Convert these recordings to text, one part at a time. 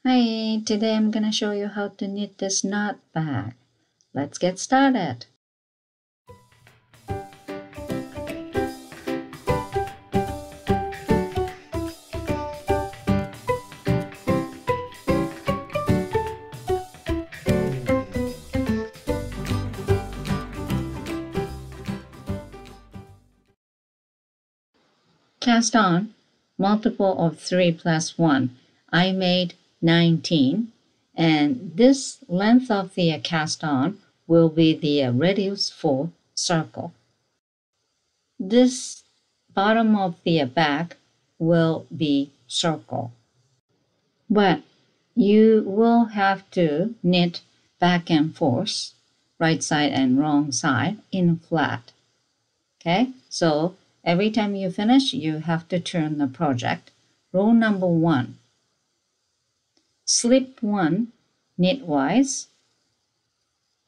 Hi, today I'm gonna show you how to knit this knot bag. Let's get started. Cast on, multiple of 3 plus 1. I made 19, and this length of the cast on will be the radius for circle. This bottom of the bag will be circle. But you will have to knit back and forth, right side and wrong side in flat. Okay, so every time you finish, you have to turn the project. Row number 1. Slip 1 knitwise.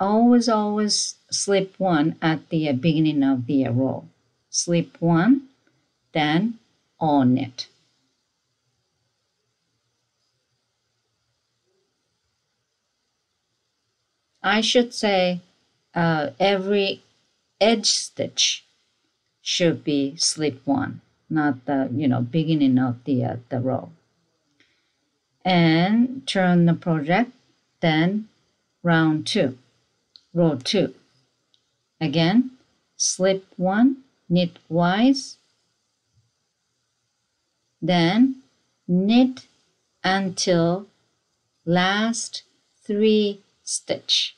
Always slip 1 at the beginning of the row. Slip 1, then all knit. I should say every edge stitch should be slip 1, not the beginning of the row. And turn the project, then round 2, row 2. Again, slip 1 knitwise, then knit until last 3 stitch.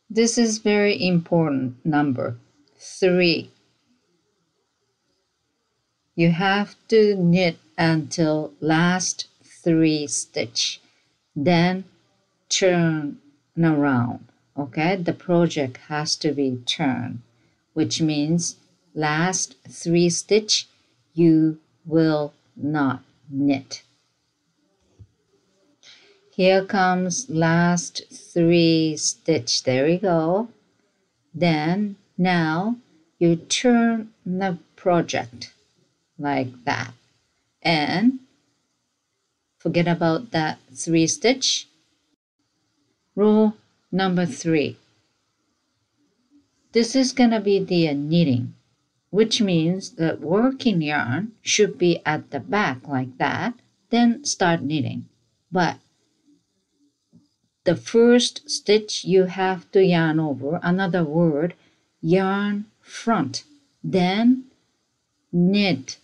This is very important number, 3. You have to knit until last 3 stitch, then turn around. Okay, the project has to be turned, which means last 3 stitch you will not knit. Here comes last 3 stitch. There we go. Then now you turn the project like that, and forget about that 3 stitch. Row number 3. This is gonna be the knitting, which means the working yarn should be at the back like that, then start knitting. But the first stitch you have to yarn over, another word, yarn front, then knit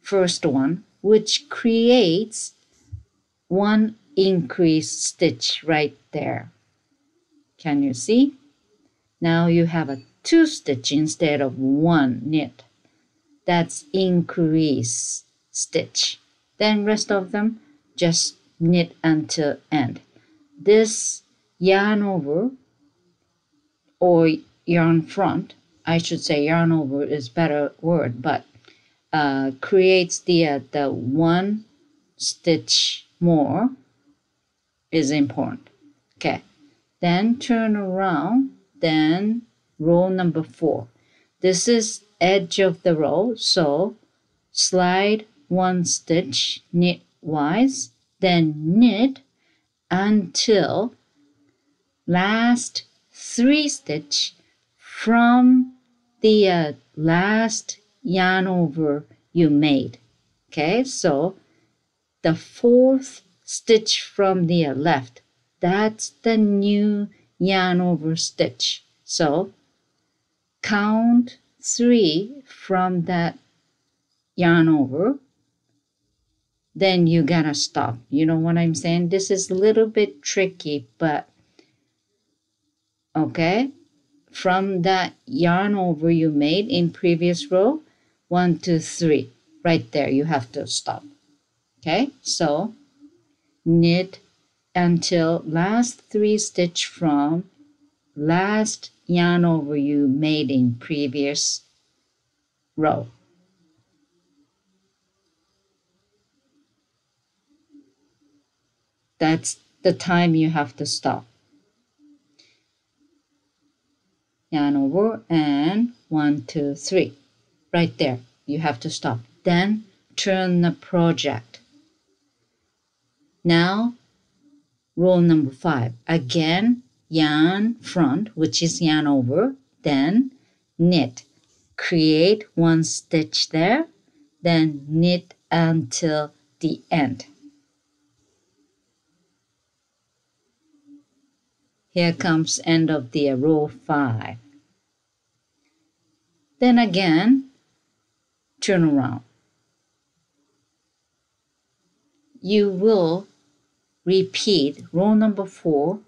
first one, which creates 1 increased stitch right there. Can you see? Now you have a 2 stitch instead of 1 knit. That's increase stitch. Then rest of them just knit until end. This yarn over or yarn front, I should say yarn over is better word, but creates the 1 stitch more is important. Okay, then turn around, then row number 4. This is edge of the row, so slide 1 stitch knitwise, then knit until last 3 stitch from the last yarn over you made. Okay, so the 4th stitch from the left, that's the new yarn over stitch. So count 3 from that yarn over, then you gotta stop. You know what I'm saying? This is a little bit tricky, but okay, from that yarn over you made in previous row, 1, 2, 3, right there you have to stop. Okay, so knit until last 3 stitch from last yarn over you made in previous row. That's the time you have to stop. Yarn over and 1, 2, 3. Right there, you have to stop. Then turn the project. Now, row number 5. Again, yarn front, which is yarn over, then knit. Create 1 stitch there, then knit until the end. Here comes end of the row 5. Then again, turn around. You will repeat row number 4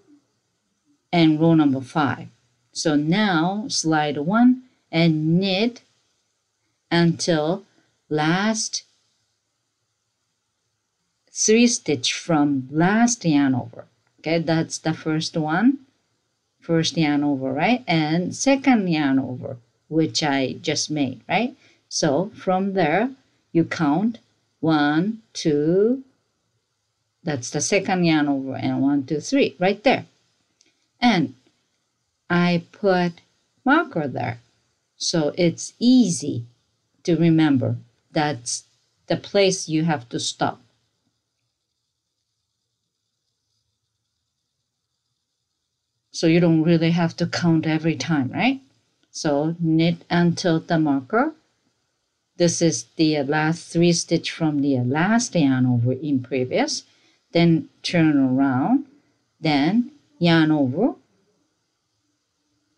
and row number 5. So now slide 1 and knit until last 3 stitch from last yarn over. Okay, that's the first one, first yarn over, right? And second yarn over, which I just made, right? So from there, you count 1, 2, that's the second yarn over, and 1, 2, 3, right there. And I put marker there, so it's easy to remember. That's the place you have to stop. So you don't really have to count every time, right? So knit until the marker. This is the last 3 stitch from the last yarn over in previous. Then turn around, then yarn over,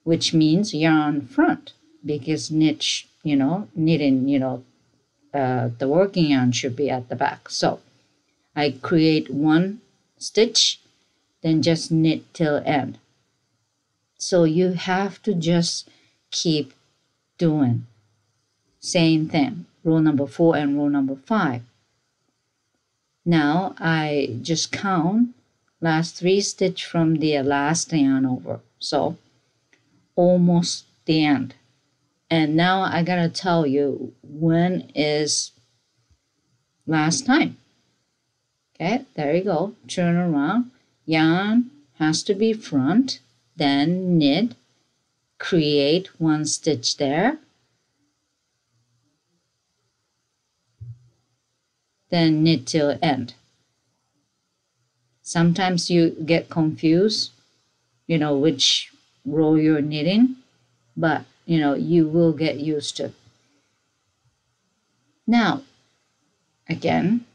which means yarn front, because knitting, the working yarn should be at the back. So I create 1 stitch, then just knit till end. So you have to just keep doing same thing, row number 4 and row number 5. Now I just count last 3 stitch from the last yarn over. So almost the end. And now I gotta tell you when is last time. Okay, there you go. Turn around. Yarn has to be front. Then knit. Create 1 stitch there. Then knit till end. Sometimes you get confused, which row you're knitting, but you will get used to. Now, again,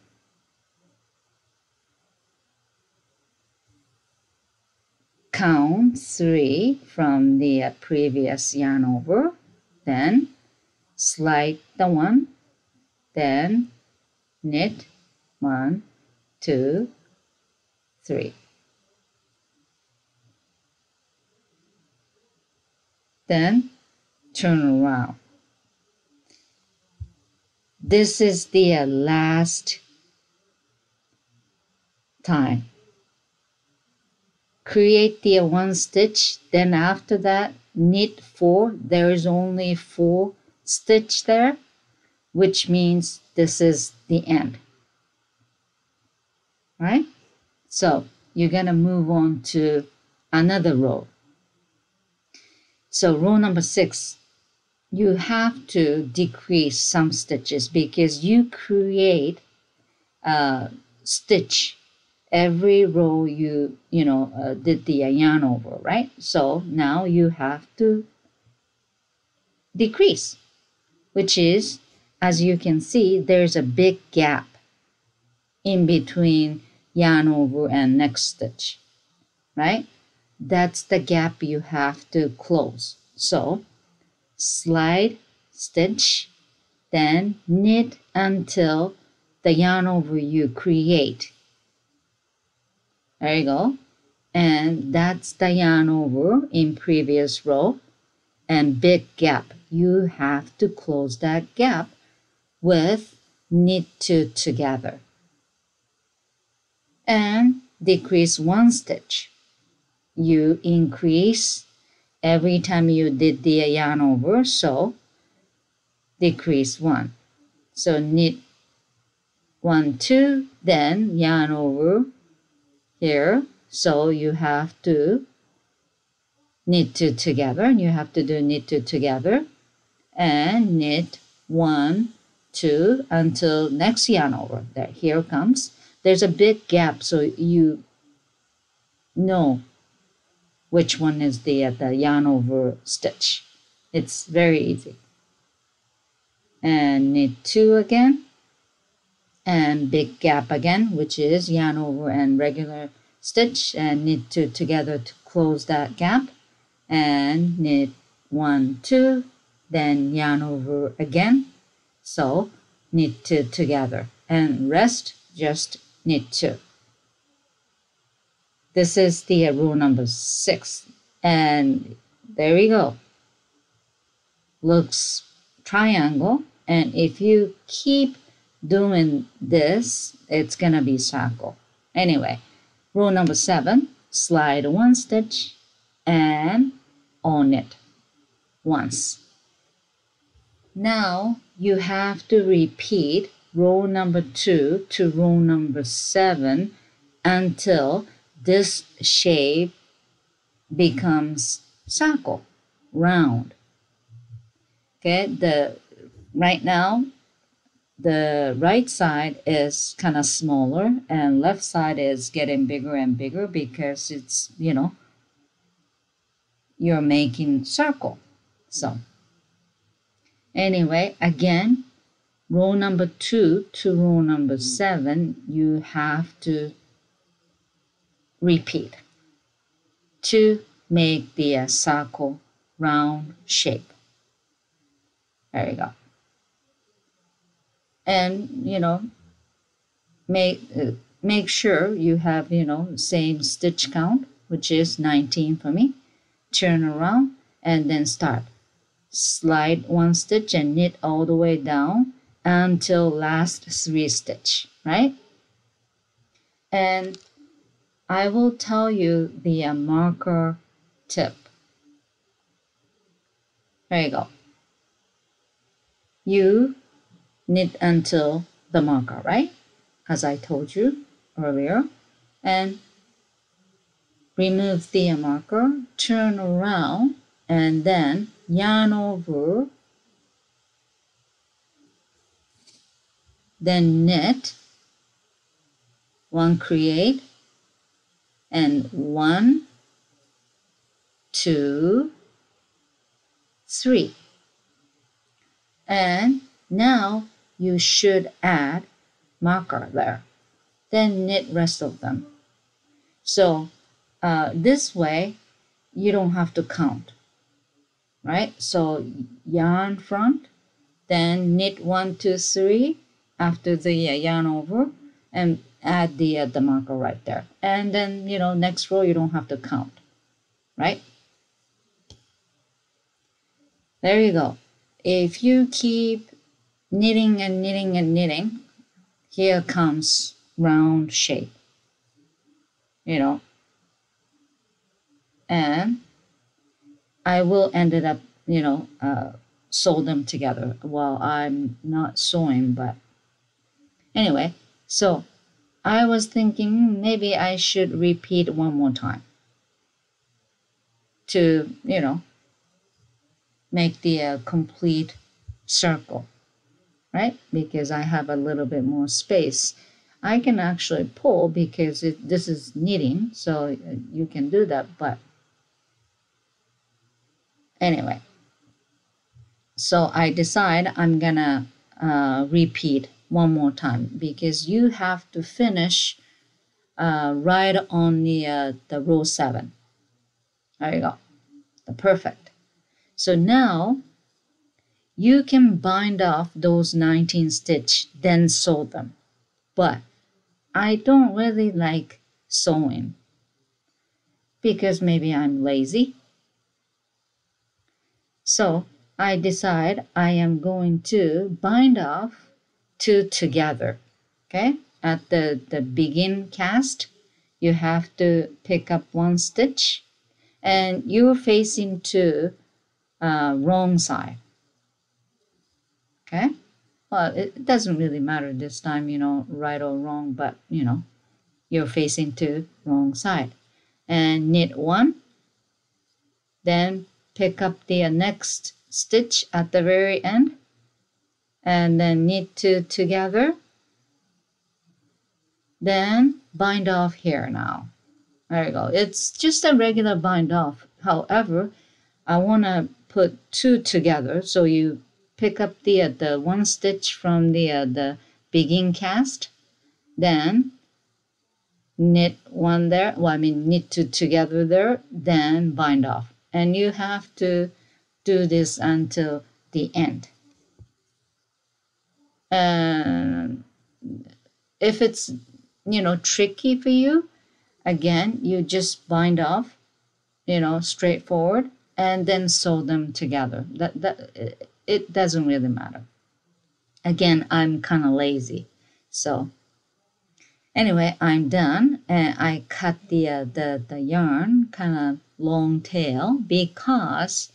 count 3 from the previous yarn over, then slide the 1, then knit 1, 2, 3. Then turn around. This is the last time. Create the 1 stitch, then after that knit 4. There is only 4 stitch there, which means this is the end. Right? So you're gonna move on to another row. So row number 6, you have to decrease some stitches because you create a stitch every row you did the yarn over, right? So now you have to decrease, which is, as you can see, there's a big gap in between yarn over and next stitch, right? That's the gap you have to close. So slide stitch, then knit until the yarn over you create. There you go. And that's the yarn over in previous row. And big gap. You have to close that gap with knit 2 together. And decrease 1 stitch. You increase every time you did the yarn over, so decrease 1. So knit 1, 2, then yarn over here. So you have to knit 2 together, and you have to do knit 2 together, and knit 1, 2 until next yarn over. There, here comes there's a big gap, so you know which one is the yarn over stitch. It's very easy. And knit 2 again, and big gap again, which is yarn over and regular stitch, and knit 2 together to close that gap, and knit 1, 2, then yarn over again. So knit 2 together, and rest just knit 2. This is the row number 6, and there we go. Looks triangle, and if you keep doing this, it's gonna be circle. Anyway, row number 7, slide 1 stitch and on it once. Now you have to repeat row number 2 to row number 7 until this shape becomes circle, round. Okay, right now the right side is kind of smaller and left side is getting bigger and bigger because it's, you're making circle. So anyway, again, row number 2 to row number 7, you have to repeat to make the circle round shape. There you go. And, make sure you have, same stitch count, which is 19 for me. Turn around and then start. Slide 1 stitch and knit all the way down until last 3 stitch, right? And I will tell you the marker tip. There you go. You knit until the marker, right? As I told you earlier. And remove the marker, turn around, and then yarn over, then knit, 1 create, and 1, 2, 3. And now you should add marker there. Then knit rest of them. So this way you don't have to count, right? So yarn front, then knit 1, 2, 3 after the yarn over, and add the marker right there. And then, next row you don't have to count, right? There you go. If you keep knitting and knitting and knitting, here comes round shape, and I will end it up, sew them together. Well, I'm not sewing, but anyway, so I was thinking maybe I should repeat 1 more time to, make the complete circle, right? Because I have a little bit more space. I can actually pull because this is knitting, so you can do that, but anyway. So I decide I'm gonna repeat 1 more time because you have to finish right on the row 7. There you go. Perfect. So now you can bind off those 19 stitch, then sew them. But I don't really like sewing because maybe I'm lazy. So I decide I am going to bind off 2 together. Okay, at the begin cast, you have to pick up 1 stitch, and you're facing to wrong side. Okay, well, it doesn't really matter this time, right or wrong, but you're facing to wrong side, and knit 1, then pick up the next stitch at the very end, and then knit 2 together, Then bind off here now. There you go. It's just a regular bind off. However, I want to put two together. So you pick up the one stitch from the begin cast, then knit one there. Well, I mean knit two together there, then bind off. And you have to do this until the end. And if it's tricky for you, again you just bind off, straightforward, and then sew them together. That it doesn't really matter. Again, I'm kind of lazy, so anyway, I'm done, and I cut the yarn kind of long tail because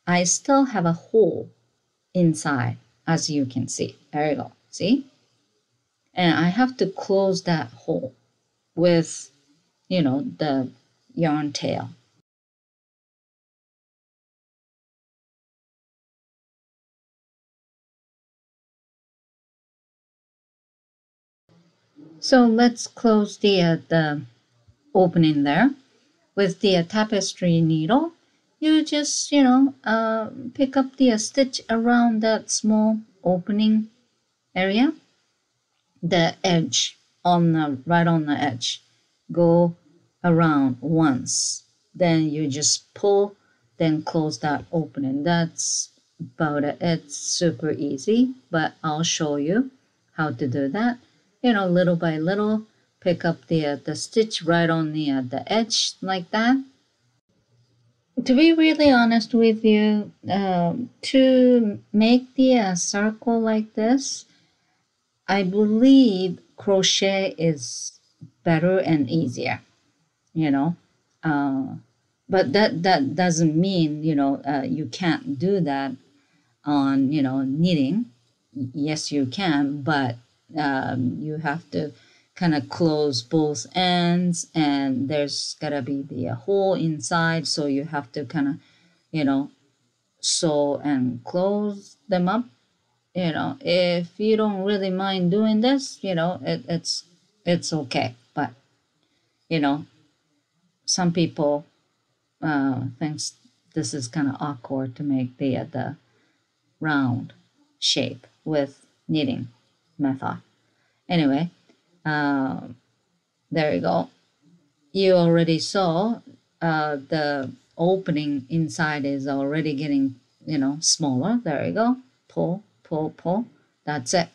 I still have a hole inside, as you can see. There you go. See? And I have to close that hole with, the yarn tail. So let's close the opening there with the tapestry needle. You just, pick up the stitch around that small opening area, the edge right on the edge. Go around once. Then you just pull, then close that opening. That's about it. It's super easy, but I'll show you how to do that. Little by little, pick up the stitch right on the edge like that. To be really honest with you, to make the circle like this, I believe crochet is better and easier, you know. Uh, but that doesn't mean, you can't do that on, knitting. Yes, you can, but you have to kind of close both ends, and there's gotta be the hole inside, so you have to kind of, sew and close them up. If you don't really mind doing this, it's okay. But you know, some people thinks this is kind of awkward to make the round shape with knitting method. Anyway, there you go. You already saw the opening inside is already getting, smaller. There you go. Pull, pull, pull. That's it.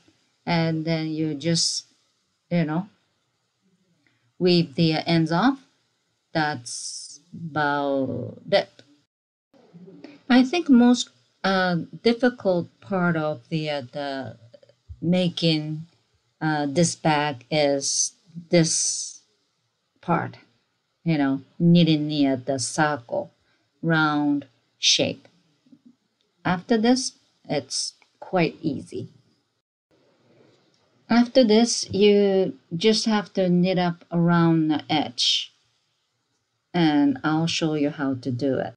And then you just, you know, weave the ends off. That's about it. I think most difficult part of the making this bag is this part, knitting the circle, round shape. After this, it's quite easy. After this, you just have to knit up around the edge, and I'll show you how to do it.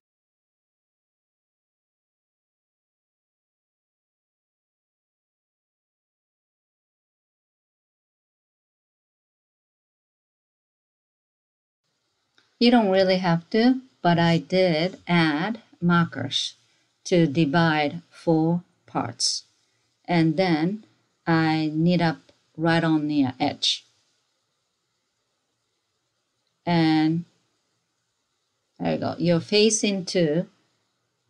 You don't really have to, but I did add markers to divide 4 parts. And then I knit up right on the edge. And there you go. You're facing to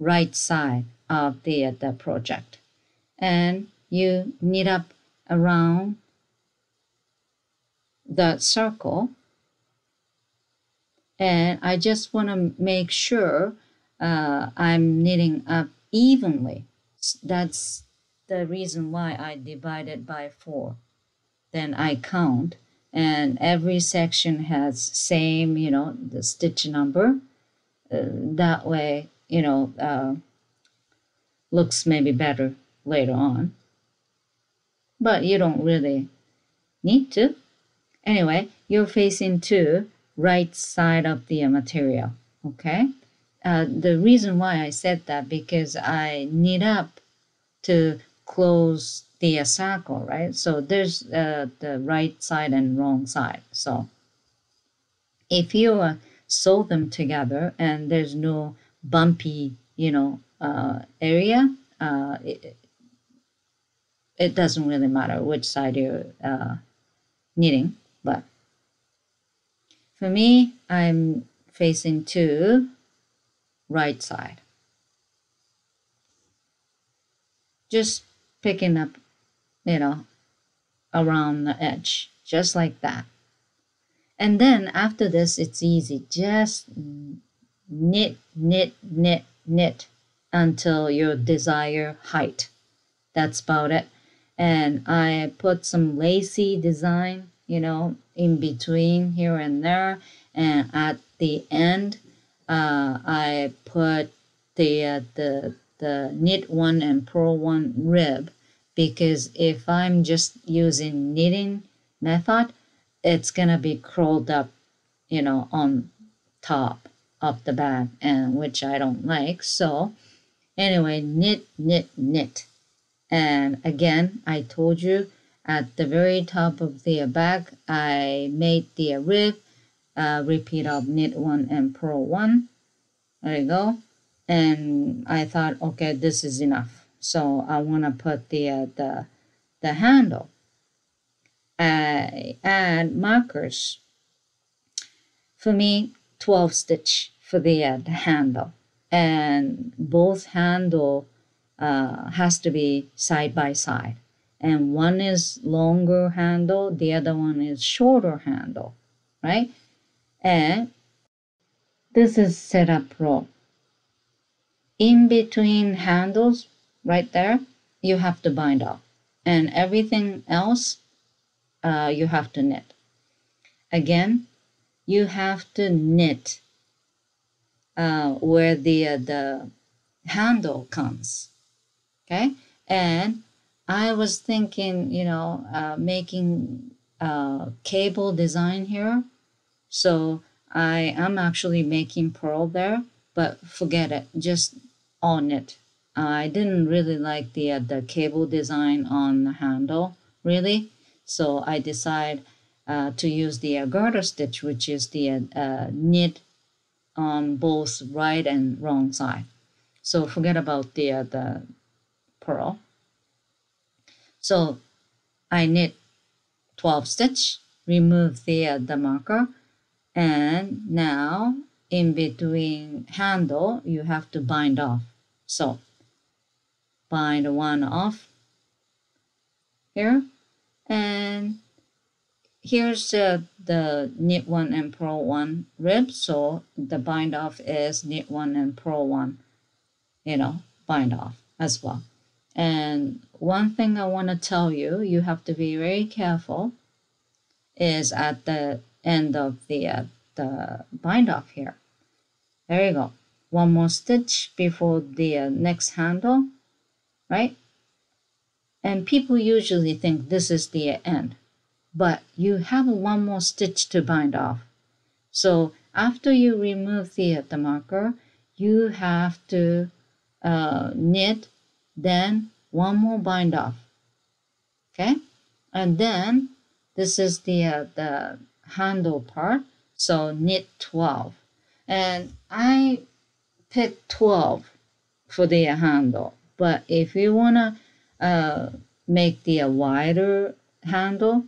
right side of the project. And you knit up around the circle. And I just want to make sure I'm knitting up evenly. That's the reason why I divided by 4. Then I count, and every section has same, the stitch number. That way, looks maybe better later on. But you don't really need to. Anyway, you're facing to right side of the material, okay? The reason why I said that because I knit up to close the circle, right? So there's the right side and wrong side. So if you sew them together and there's no bumpy, area, it doesn't really matter which side you're knitting. But for me, I'm facing to right side. Just picking up, you know, around the edge, just like that. And then after this, it's easy. Just knit, knit, knit, knit until your desired height. That's about it. And I put some lacy design, in between here and there. And at the end, I put the knit one and purl one rib, because if I'm just using knitting method, it's gonna be curled up, on top of the bag, and which I don't like. So anyway, knit, knit, knit. And again, I told you at the very top of the bag, I made the rib, repeat of knit one and purl one. There you go. And I thought, okay, this is enough. So I want to put the handle. I add markers. For me, 12 stitch for the handle. And both handle has to be side by side. And one is longer handle, the other one is shorter handle, right? And this is setup row. In between handles, right there, you have to bind off. And everything else, you have to knit. Again, you have to knit where the handle comes, okay? And I was thinking, making cable design here. So I am actually making purl there, but forget it, just on it. I didn't really like the cable design on the handle, really. So I decide to use the garter stitch, which is the knit on both right and wrong side. So forget about the purl. So I knit 12 stitch, remove the marker, and now in between handle you have to bind off. So bind one off here, and here's the knit one and purl one rib. So the bind off is knit one and purl one, bind off as well. And one thing I want to tell you, you have to be very careful, is at the end of the bind off here. There you go. One more stitch before the next handle, right? And people usually think this is the end, but you have one more stitch to bind off. So after you remove the marker, you have to knit, then one more bind off, okay? And then this is the handle part, so knit 12. And I picked 12 for the handle, but if you want to make the wider handle,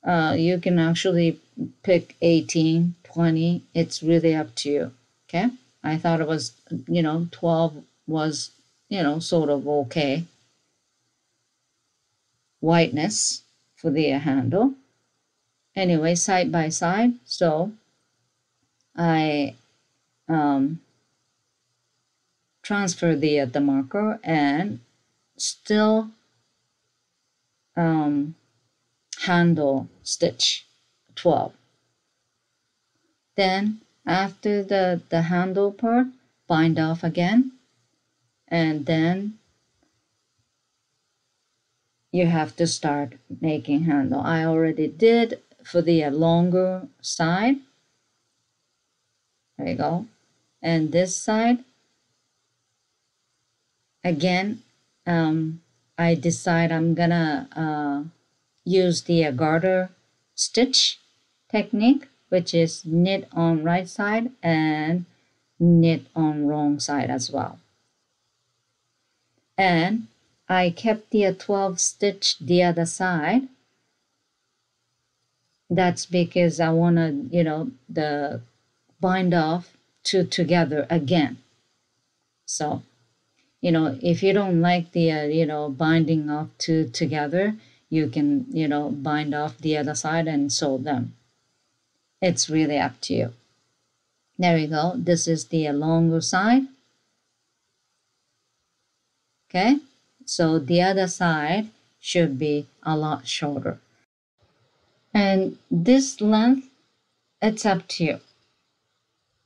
you can actually pick 18, 20. It's really up to you, okay? I thought it was, 12 was, sort of okay whiteness for the handle. Anyway, side by side, so I transfer the marker and still handle stitch 12. Then after the handle part, bind off again, and then you have to start making handle. I already did for the longer side. There you go. And this side, again, I decide I'm gonna use the garter stitch technique, which is knit on right side and knit on wrong side as well. And I kept the 12 stitch the other side. That's because I want to, the bind off two together again. So, if you don't like the, binding off two together, you can, bind off the other side and sew them. It's really up to you. There you go. This is the longer side. Okay, so the other side should be a lot shorter. And this length, it's up to you.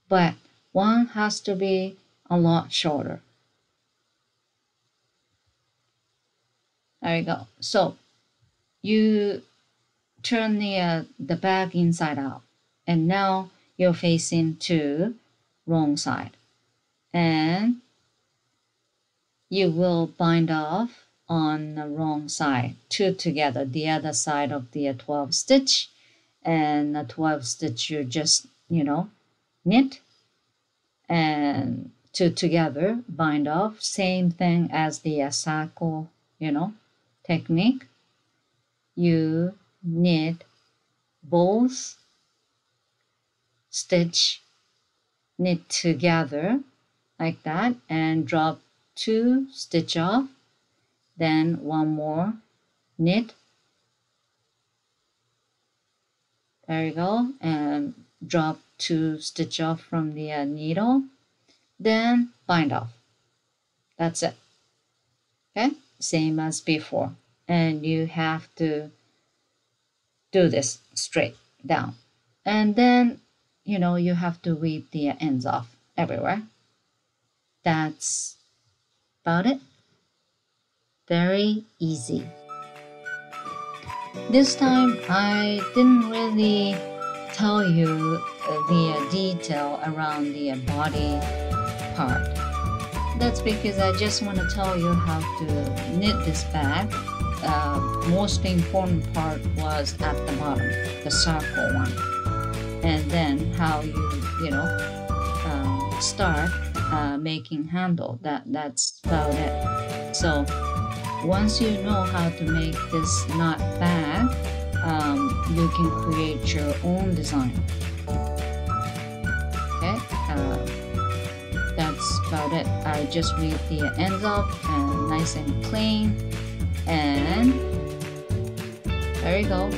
But one has to be a lot shorter. There you go. So you turn the bag inside out. And now you're facing to wrong side. And you will bind off on the wrong side, two together, the other side of the 12 stitch, and the 12 stitch you just, knit, and two together, bind off, same thing as the circle, technique. You knit both stitch, knit together like that, and drop two stitch off, then one more knit, there you go, and drop two stitch off from the needle, then bind off. That's it. Okay, same as before, and you have to do this straight down, and then you have to weave the ends off everywhere. That's about it. Very easy. This time I didn't really tell you the detail around the body part. That's because I just want to tell you how to knit this bag. Most important part was at the bottom, the circle one, and then how you start making handle. That's about it. So once you know how to make this knot bag, you can create your own design. Okay, that's about it. I just weave the ends up and nice and clean, and there you go.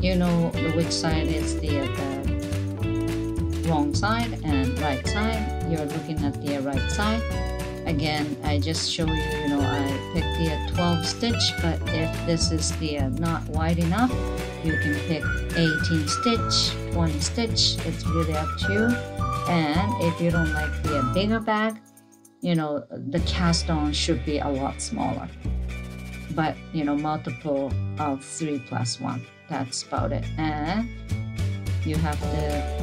You know which side is the wrong side and right side. You're looking at the right side. Again, I just show you, I picked the 12 stitch, but if this is the not wide enough, you can pick 18 stitch, 20 stitch. It's really up to you. And if you don't like the bigger bag, the cast on should be a lot smaller. But, multiple of 3 plus 1. That's about it. And you have to,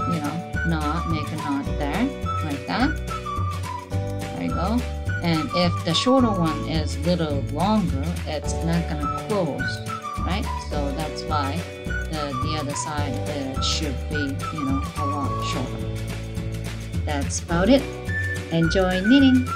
make a knot there, like that. There you go. And if the shorter one is a little longer, it's not gonna close, right? So that's why the other side should be, a lot shorter. That's about it. Enjoy knitting.